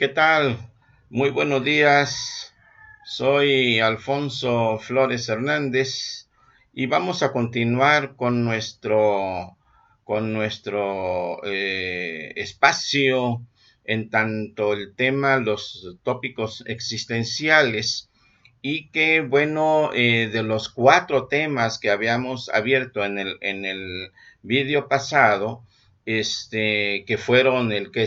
¿Qué tal? Muy buenos días. Soy Alfonso Flores Hernández y vamos a continuar con nuestro espacio en tanto el tema, los tópicos existenciales y que, bueno, de los 4 temas que habíamos abierto en el vídeo pasado, que fueron el que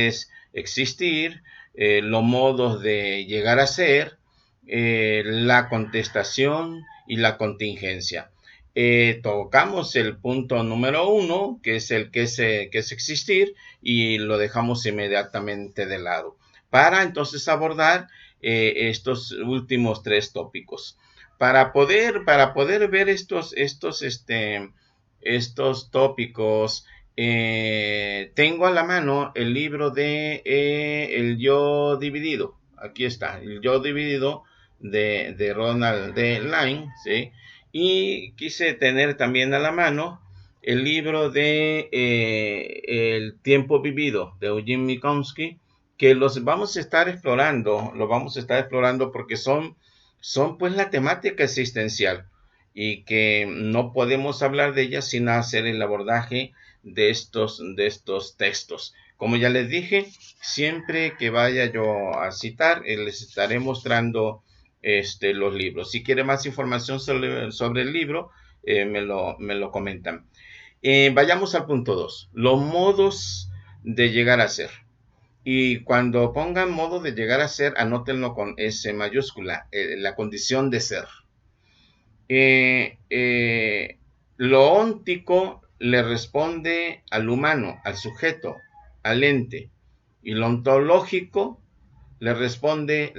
es existir, los modos de llegar a ser, la contestación y la contingencia. Tocamos el punto número 1, que es el que es existir, y lo dejamos inmediatamente de lado, para entonces abordar estos últimos 3 tópicos. Para poder ver estos tópicos, tengo a la mano el libro de El Yo Dividido. Aquí está, El Yo Dividido de Ronald D. Line, ¿sí? Y quise tener también a la mano el libro de El Tiempo Vivido de Eugene Minkowski, que lo vamos a estar explorando porque son pues la temática existencial y que no podemos hablar de ellas sin hacer el abordaje de estos textos. Como ya les dije, siempre que vaya yo a citar, les estaré mostrando los libros. Si quiere más información sobre el libro, me lo comentan. Vayamos al punto 2, los modos de llegar a ser. Y cuando pongan modo de llegar a ser, anótenlo con S mayúscula, la condición de ser. Eh, eh, lo óntico le responde al humano, al sujeto, al ente, y lo ontológico le responde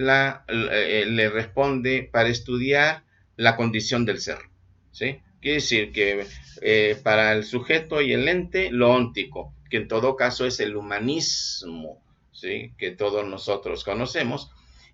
para estudiar la condición del ser, ¿sí? Quiere decir que para el sujeto y el ente, lo óntico, que en todo caso es el humanismo, ¿sí? Que todos nosotros conocemos,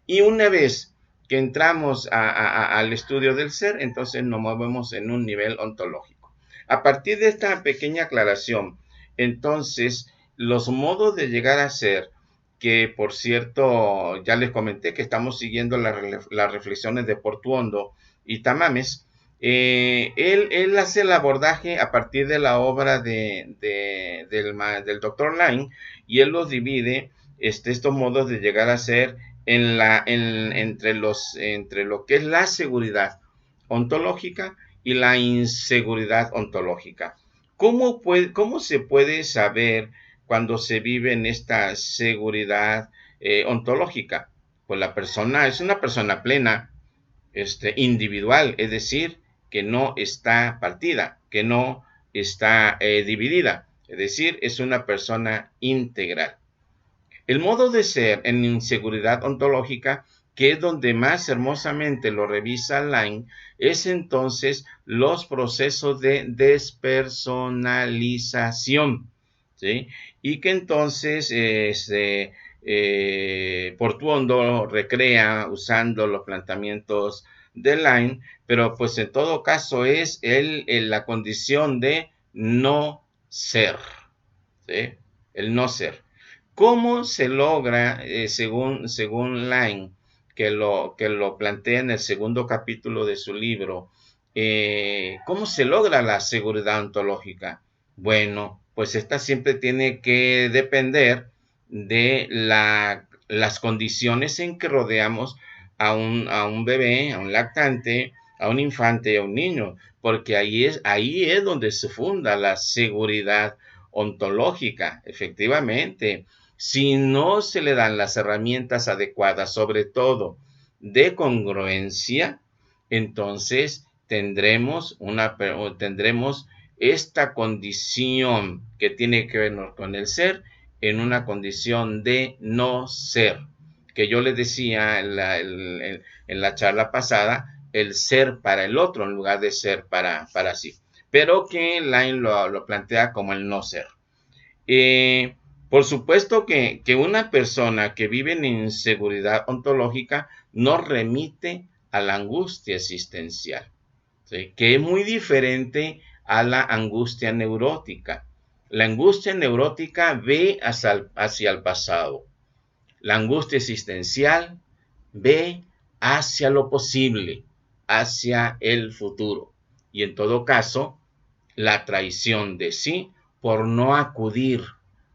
y una vez que entramos al estudio del ser, entonces nos movemos en un nivel ontológico. A partir de esta pequeña aclaración, entonces, los modos de llegar a ser, que por cierto, ya les comenté que estamos siguiendo las reflexiones de Portuondo y Tamames. Él hace el abordaje a partir de la obra del Dr. Line, y él los divide, estos modos de llegar a ser entre lo que es la seguridad ontológica y la inseguridad ontológica. ¿Cómo se puede saber cuando se vive en esta seguridad ontológica? Pues la persona es una persona plena, individual, es decir, que no está partida, que no está dividida, es decir, es una persona integral. El modo de ser en inseguridad ontológica, que es donde más hermosamente lo revisa Line, es entonces los procesos de despersonalización, ¿sí? Y que entonces Portuondo recrea usando los planteamientos de Line, pero pues en todo caso es la condición de no ser, ¿sí? El no ser. ¿Cómo se logra, según Line, que lo plantea en el segundo capítulo de su libro, cómo se logra la seguridad ontológica? Bueno, pues esta siempre tiene que depender de las condiciones en que rodeamos a un bebé, a un lactante, a un infante, a un niño, porque ahí es donde se funda la seguridad ontológica, efectivamente. Si no se le dan las herramientas adecuadas, sobre todo de congruencia, entonces tendremos esta condición que tiene que ver con el ser en una condición de no ser, que yo les decía en la charla pasada, el ser para el otro en lugar de ser para sí, pero que Line lo plantea como el no ser. Por supuesto que una persona que vive en inseguridad ontológica no remite a la angustia existencial, ¿sí? Que es muy diferente a la angustia neurótica. La angustia neurótica ve hacia el pasado. La angustia existencial ve hacia lo posible, hacia el futuro. Y en todo caso, la traición de sí por no acudir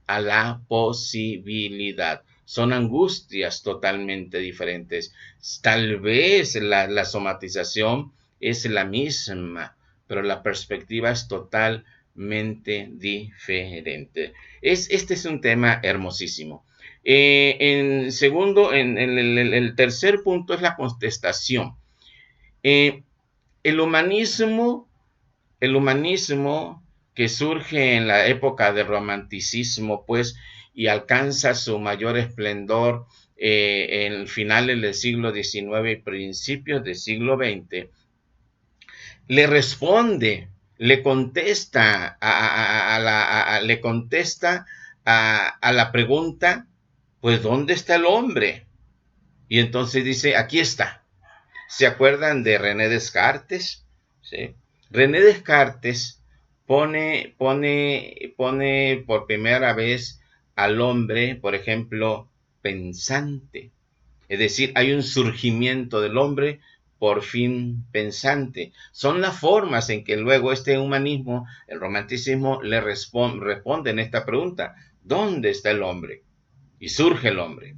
a la posibilidad. Son angustias totalmente diferentes. Tal vez la somatización es la misma, pero la perspectiva es totalmente diferente. Este es un tema hermosísimo. En segundo, en el tercer punto es la contestación. El humanismo que surge en la época del romanticismo, pues, y alcanza su mayor esplendor en finales del siglo XIX y principios del siglo XX, le responde, le contesta a la pregunta, pues, ¿dónde está el hombre? Y entonces dice, aquí está. ¿Se acuerdan de René Descartes? ¿Sí? René Descartes pone por primera vez al hombre, por ejemplo, pensante. Es decir, hay un surgimiento del hombre por fin pensante. Son las formas en que luego este humanismo, el romanticismo, le responde en esta pregunta. ¿Dónde está el hombre? Y surge el hombre.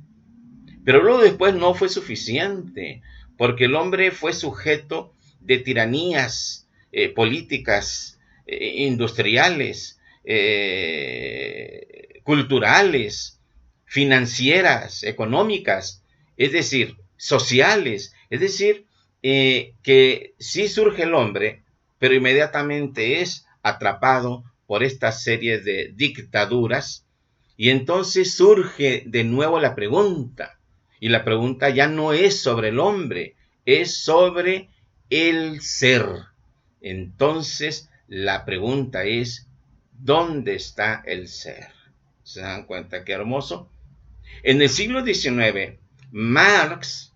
Pero luego después no fue suficiente, porque el hombre fue sujeto de tiranías políticas, industriales, culturales, financieras, económicas, es decir, sociales. Es decir, que sí surge el hombre, pero inmediatamente es atrapado por esta serie de dictaduras, y entonces surge de nuevo la pregunta. Y la pregunta ya no es sobre el hombre, es sobre el ser. Entonces la pregunta es, ¿dónde está el ser? ¿Se dan cuenta qué hermoso? En el siglo XIX, Marx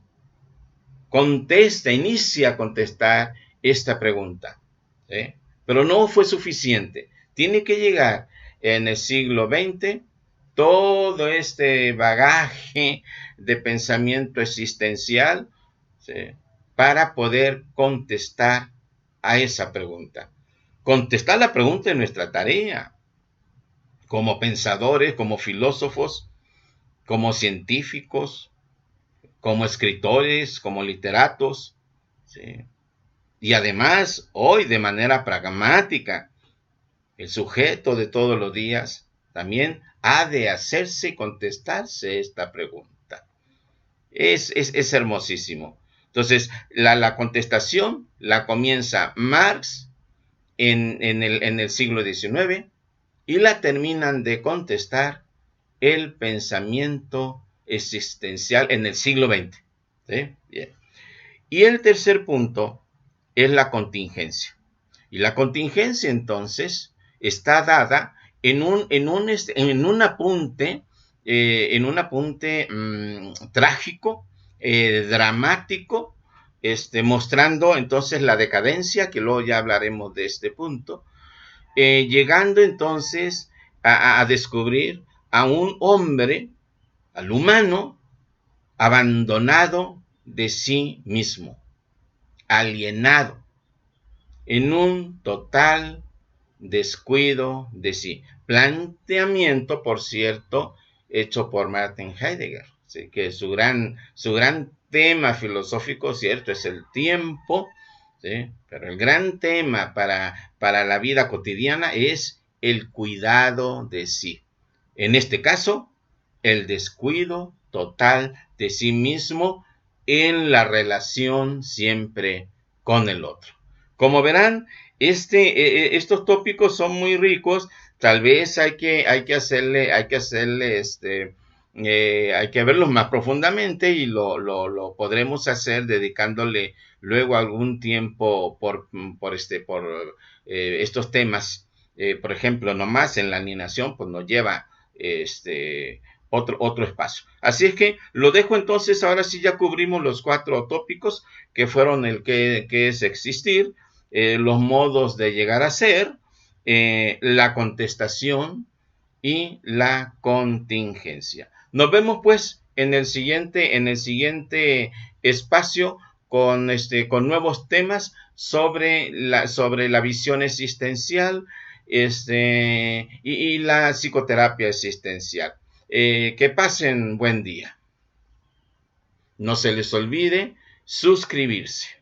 inicia a contestar esta pregunta, ¿sí? Pero no fue suficiente. Tiene que llegar en el siglo XX todo este bagaje de pensamiento existencial, ¿sí?, para poder contestar a esa pregunta. Contestar la pregunta es nuestra tarea, como pensadores, como filósofos, como científicos, como escritores, como literatos, ¿sí? Y además, hoy de manera pragmática, el sujeto de todos los días también ha de hacerse y contestarse esta pregunta. Es hermosísimo. Entonces, la contestación la comienza Marx en el siglo XIX y la terminan de contestar el pensamiento existencial en el siglo XX. ¿Sí? Bien. Y el tercer punto es la contingencia. Y la contingencia entonces está dada en un apunte, trágico, dramático, mostrando entonces la decadencia, que luego ya hablaremos de este punto, llegando entonces a descubrir a un hombre, al humano, abandonado de sí mismo, alienado, en un total descuido de sí. Planteamiento, por cierto, hecho por Martin Heidegger, ¿sí?, que su gran tema filosófico, cierto, es el tiempo, ¿sí?, pero el gran tema para la vida cotidiana es el cuidado de sí. En este caso, el descuido total de sí mismo en la relación siempre con el otro. Como verán, estos tópicos son muy ricos. Tal vez hay que verlos más profundamente, y lo podremos hacer dedicándole luego algún tiempo por estos temas. Por ejemplo, nomás en la alienación, pues nos lleva otro espacio. Así es que lo dejo entonces. Ahora sí ya cubrimos los 4 tópicos, que fueron el qué es existir, los modos de llegar a ser, la contestación y la contingencia. Nos vemos pues en en el siguiente espacio con nuevos temas sobre la visión existencial y la psicoterapia existencial. Que pasen buen día. No se les olvide suscribirse.